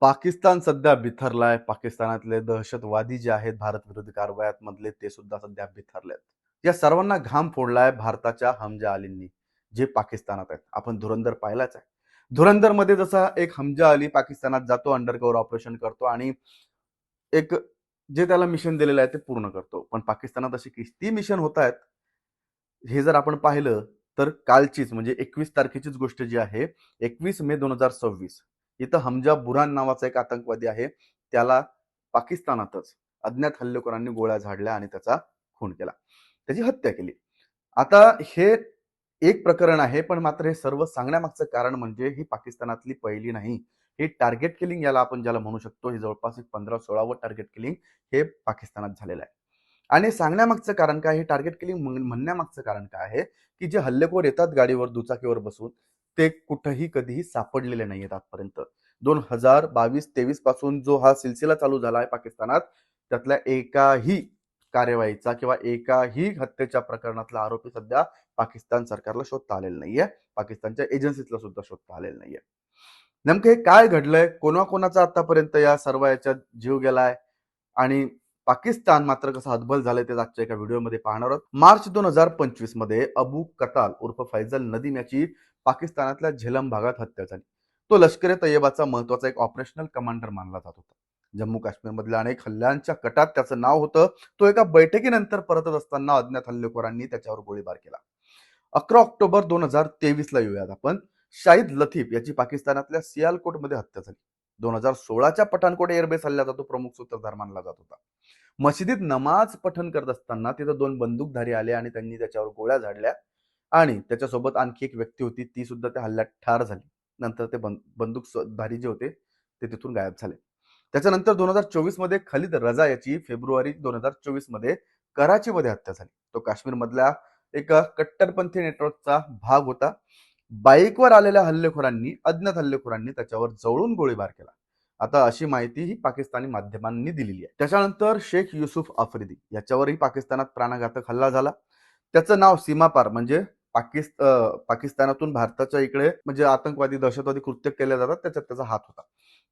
पाकिस्तान सध्या बिथरलाय. पाकिस्तानातले दहशतवादी जे आहेत भारत विरोधी कारवायात मधले ते सुद्धा सध्या बिथरलेत. या सर्वांना घाम फोडलाय भारताच्या हमजा अलींनी, जे पाकिस्तानात आहेत. आपण धुरंधर पाहिलाच आहे. धुरंधरमध्ये जसा एक हमजा अली पाकिस्तानात जातो, अंडरकव्हर ऑपरेशन करतो आणि एक जे त्याला मिशन दिलेलं आहे ते पूर्ण करतो. पण पाकिस्तानात अशी किती मिशन होत आहेत हे जर आपण पाहिलं तर कालचीच म्हणजे 21 तारखेचीच गोष्ट जी आहे, 21 मे 2026, इथं हमजा बुरहान नावाचा एक आतंकवादी आहे, त्याला पाकिस्तानातच अज्ञात हल्लेखोरांनी गोळ्या झाडल्या आणि त्याचा खून केला, त्याची हत्या केली. आता हे एक प्रकरण आहे, पण मात्र हे सर्व सांगण्यामागचं कारण म्हणजे ही पाकिस्तानातली पहिली नाही, हे टार्गेट किलिंग याला आपण ज्याला म्हणू शकतो, हे जवळपास एक 15-16वं टार्गेट किलिंग हे पाकिस्तानात झालेलं आहे. आणि सांगण्यामागचं कारण काय, हे टार्गेट किलिंग म्हणण्यामागचं कारण काय आहे, की जे हल्लेखोर येतात गाडीवर दुचाकीवर बसून, ते कुठंही कधीही सापडलेले नाही आहेत आजपर्यंत. 2022-23 पासून जो हा सिलसिला चालू झाला आहे पाकिस्तानात, त्यातल्या एकाही कार्यवाहीचा किंवा एकाही हत्येच्या प्रकरणातला आरोपी सध्या पाकिस्तान सरकारला शोधता आलेला नाहीये, पाकिस्तानच्या एजन्सीजला सुद्धा शोधता आलेलं नाहीये. नेमकं हे काय घडलंय, कोणाकोणाचा आतापर्यंत या सर्व याच्यात जीव गेलाय आणि पाकिस्तान मात्र कसं हतबल झालंय ते आजच्या एका व्हिडिओमध्ये पाहणार आहोत. मार्च 2025 मध्ये अबू कताल उर्फ फैजल नदीम याची पाकिस्तानातल्या झेलम भागात हत्या झाली. तो लष्कर ए तय्यबाचा महत्वाचा एक ऑपरेशनल कमांडर मानला जात होता. जम्मू काश्मीर मधल्या अनेक हल्ल्यांच्या कटात त्याचं नाव होतं. तो एका बैठकीनंतर परतत असताना अज्ञात हल्लेखोरांनी त्याच्यावर गोळीबार केला. 11 ऑक्टोबर 2023 ला येऊयात आपण. शाहिद लतीफ याची पाकिस्तानातल्या सियालकोटमध्ये हत्या झाली. 2016च्या पठाणकोट एअरबेस हल्ल्याचा तो प्रमुख सूत्रधार मानला जात होता. मशिदीत नमाज पठण करत असताना तिथं 2 बंदूकधारी आले आणि त्यांनी त्याच्यावर गोळ्या झाडल्या आणि त्याच्यासोबत आणखी एक व्यक्ती होती, ती सुद्धा त्या हल्ल्यात ठार झाली. नंतर ते बंदूकधारी जे होते ते तिथून गायब झाले. त्याच्यानंतर 2024 मध्ये खलीद रजा याची फेब्रुवारी 2024 मध्ये कराचीमध्ये हत्या झाली. तो काश्मीर मधल्या एका कट्टरपंथी नेटवर्कचा भाग होता. बाईकवर आलेल्या अज्ञात हल्लेखोरांनी त्याच्यावर जवळून गोळीबार केला. आता अशी माहिती ही पाकिस्तानी माध्यमांनी दिलेली आहे. त्याच्यानंतर शेख युसुफ आफ्रिदी याच्यावरही पाकिस्तानात प्राणघातक हल्ला झाला. त्याचं नाव सीमापार म्हणजे पाकिस्तानातून भारताच्या इकडे म्हणजे आतंकवादी दहशतवादी कृत्य केले जातात, त्याच्यात त्याचा हात होता.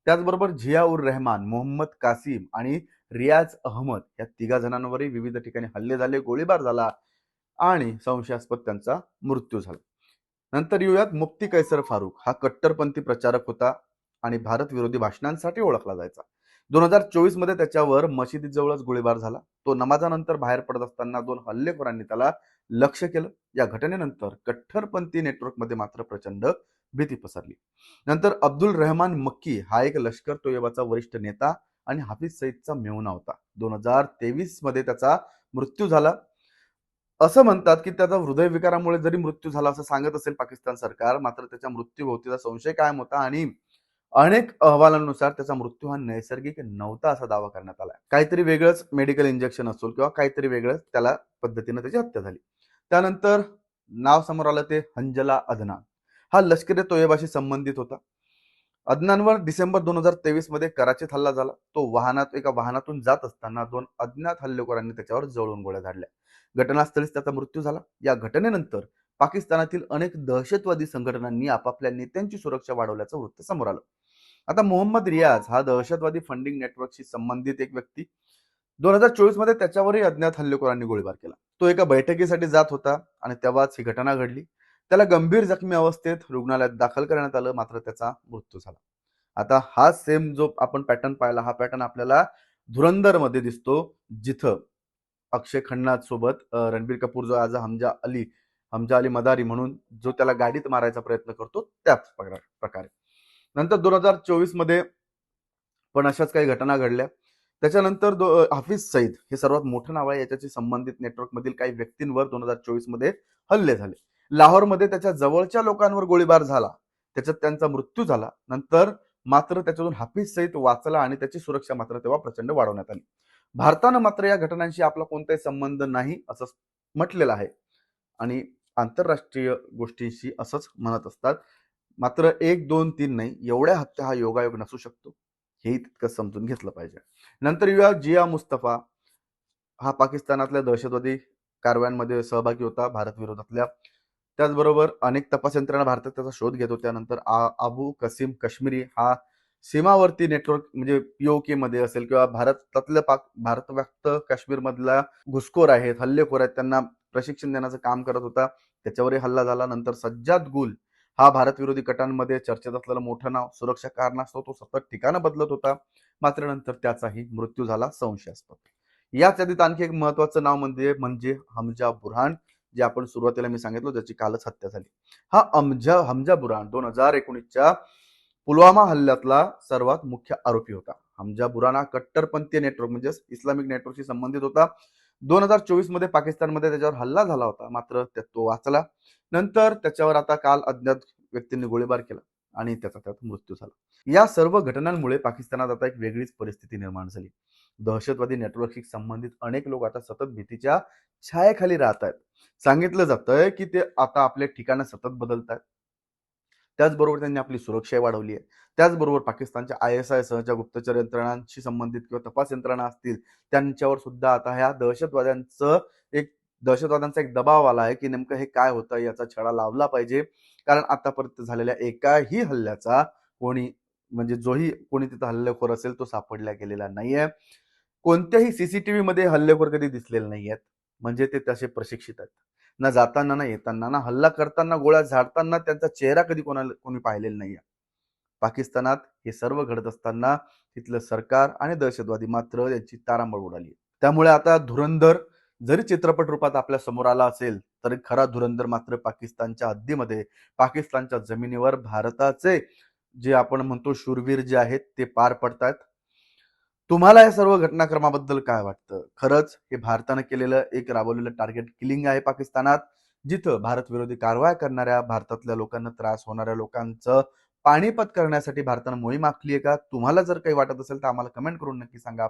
त्याचबरोबर झिया उर रहमान, मोहम्मद कासिम आणि रियाज अहमद या 3 जणांवरही विविध ठिकाणी हल्ले झाले, गोळीबार झाला आणि संशयास्पद त्यांचा मृत्यू झाला. नंतर येऊयात मुफ्ती कैसर फारूक. हा कट्टरपंथी प्रचारक होता आणि भारत विरोधी भाषणांसाठी ओळखला जायचा. 2024 मध्ये त्याच्यावर मशिदीजवळच गोळीबार झाला. तो नमाजानंतर बाहेर पडत असताना 2 हल्लेखोरांनी त्याला लक्ष्य केलं. या घटनेनंतर कट्टरपंथी नेटवर्कमध्ये मात्र प्रचंड भीती पसरली. नंतर अब्दुल रहमान मक्की हा एक लष्कर तोयबाचा वरिष्ठ नेता आणि हाफिज सईदचा मेहुणा होता. 2023 मध्ये त्याचा मृत्यू झाला. असं म्हणतात की त्याचा हृदयविकारामुळे जरी मृत्यू झाला असं सांगत असेल पाकिस्तान सरकार, मात्र त्याच्या मृत्यूभोवतीचा संशय कायम होता आणि अनेक अहवालांनुसार त्याचा मृत्यू हा नैसर्गिक नव्हता असा दावा करण्यात आला. काहीतरी वेगळंच मेडिकल इंजेक्शन असेल किंवा काहीतरी वेगळंच त्याला पद्धतीने त्याची हत्या झाली. त्यानंतर नाव समोर आलं ते हंजला अदनान. हा लष्कर ए तोयबाशी संबंधित होता. अदनानवर डिसेंबर 2023 मध्ये कराचीत हल्ला झाला. तो एका वाहनातून जात असताना 2 अज्ञात हल्लेखोरांनी त्याच्यावर जवळून गोळ्या झाडल्या. घटनास्थळीच त्याचा मृत्यू झाला. या घटनेनंतर पाकिस्तानातील अनेक दहशतवादी संघटनांनी आपापल्या नेत्यांची सुरक्षा वाढवल्याचं वृत्त समोर आलं. आता मोहम्मद रियाज हा दहशतवादी फंडिंग नेटवर्कशी संबंधित एक व्यक्ती. 2024 मध्ये त्याच्यावरही अज्ञात हल्लेखोरांनी गोळीबार केला. तो एका बैठकीसाठी जात होता आणि तेव्हाच ही घटना घडली. त्याला गंभीर जखमी अवस्थेत रुग्णालयात दाखल करण्यात आलं, मात्र त्याचा मृत्यू झाला. आता हा सेम जो आपण पॅटर्न पाहिला, हा पॅटर्न आपल्याला धुरंधर मध्ये दिसतो, जिथं अक्षय खन्ना सोबत रणबीर कपूर जो आज हमजा अली मदारी म्हणून जो त्याला गाडीत मारायचा प्रयत्न करतो त्याच प्रकारे. नंतर 2024 मध्ये पण अशाच काही घटना घडल्या. त्याच्यानंतर हाफिज सईद हे सर्वात मोठं नाव आहे. याच्याशी संबंधित नेटवर्क मधील काही व्यक्तींवर 2024 मध्ये हल्ले झाले. लाहोरमध्ये त्याच्या जवळच्या लोकांवर गोळीबार झाला, त्याच्यात त्यांचा मृत्यू झाला. नंतर मात्र त्याच्यातून हाफिज सईद वाचला आणि त्याची सुरक्षा मात्र तेव्हा प्रचंड वाढवण्यात आली. भारतानं मात्र या घटनांशी आपला कोणताही संबंध नाही असं म्हटलेलं आहे आणि आंतरराष्ट्रीय गोष्टींशी असंच म्हणत असतात. मात्र 1, 2, 3 नाही, एवढ्या हत्या हा योगायोग नसू शकतो, हेही तितकं समजून घेतलं पाहिजे. नंतर येऊया जिया मुस्तफा. हा पाकिस्तानातल्या दहशतवादी कारवायांमध्ये सहभागी होता भारत विरोधातल्या. त्याचबरोबर अनेक तपास यंत्रणा भारतात त्याचा शोध घेत होत्या. नंतर अबू कसीम काश्मीरी हा सीमावर्ती नेटवर्क म्हणजे पीओके मध्ये असेल किंवा भारतातल्या भारत व्यक्त काश्मीर मधला घुसखोर आहेत, हल्लेखोर आहेत, त्यांना प्रशिक्षण देण्याचं काम करत होता. त्याच्यावरही हल्ला झाला. नंतर सज्जाद गुल हा भारत विरोधी कटांमध्ये चर्चेत असलेलं मोठं नाव, सुरक्षा कारणास्तव तो सतत ठिकाणं बदलत होता. मात्र नंतर त्याचाही मृत्यू झाला संशयास्पद. याच यादीत आणखी एक महत्वाचं नाव म्हणजे हमजा बुरहान, जे आपण सुरुवातीला मी सांगितलं ज्याची कालच हत्या झाली. हा हमजा बुरहान 2019च्या पुलवामा हल्ल्यातला सर्वात मुख्य आरोपी होता. हमजा बुरहान हा कट्टरपंथी नेटवर्क म्हणजे इस्लामिक नेटवर्कशी संबंधित होता. 2024 मध्ये पाकिस्तानमध्ये त्याच्यावर हल्ला झाला होता, मात्र तो वाचला. नंतर त्याच्यावर आता काल अज्ञात व्यक्तींनी गोळीबार केला आणि त्यात मृत्यू झाला. या सर्व घटनांमुळे पाकिस्तानात आता एक वेगळीच परिस्थिती निर्माण झाली. दहशतवादी नेटवर्कशी संबंधित अनेक लोक आता सतत भीतीच्या छायेखाली राहत आहेत. सांगितलं जातंय की ते आता आपले ठिकाणं सतत बदलत आहेत. त्याचबरोबर त्यांनी आपली सुरक्षा वाढवली आहे. त्याचबरोबर पाकिस्तानच्या ISI सह ज्या गुप्तचर यंत्रणांशी संबंधित किंवा तपास यंत्रणा असतील त्यांच्यावर सुद्धा आता ह्या दहशतवाद्यांचा एक दबाव आला आहे की नेमकं हे काय होतं याचा छडा लावला पाहिजे. कारण आतापर्यंत झालेल्या एकाही हल्ल्याचा कोणी तिथं हल्लेखोर असेल तो सापडला गेलेला नाहीये. कोणत्याही सीसीटीव्ही मध्ये हल्लेखोर कधी दिसलेले नाहीयेत. म्हणजे ते तसे प्रशिक्षित आहेत. ना जाताना ना येताना ना हल्ला करताना गोळ्या झाडताना त्यांचा चेहरा कधी कोणी पाहिलेला नाहीये. पाकिस्तानात हे सर्व घडत असताना तिथलं सरकार आणि दहशतवादी मात्र यांची तारांबळ उडाली. त्यामुळे आता धुरंधर जरी चित्रपट रूपात आपल्या समोर आला असेल तरी खरा धुरंधर मात्र पाकिस्तानच्या हद्दीमध्ये, पाकिस्तानच्या जमिनीवर भारताचे जे आपण म्हणतो शूरवीर जे आहेत ते पार पडतात. तुम्हाला या सर्व घटनाक्रमाबद्दल काय वाटतं? खरंच हे भारतानं राबवलेलं टार्गेट किलिंग आहे पाकिस्तानात, जिथं भारत विरोधी कारवाया करणाऱ्या, भारतातल्या लोकांना त्रास होणाऱ्या लोकांचं पाणीपत करण्यासाठी भारतानं मोहीम आखली आहे का? तुम्हाला जर काही वाटत असेल तर आम्हाला कमेंट करून नक्की सांगा.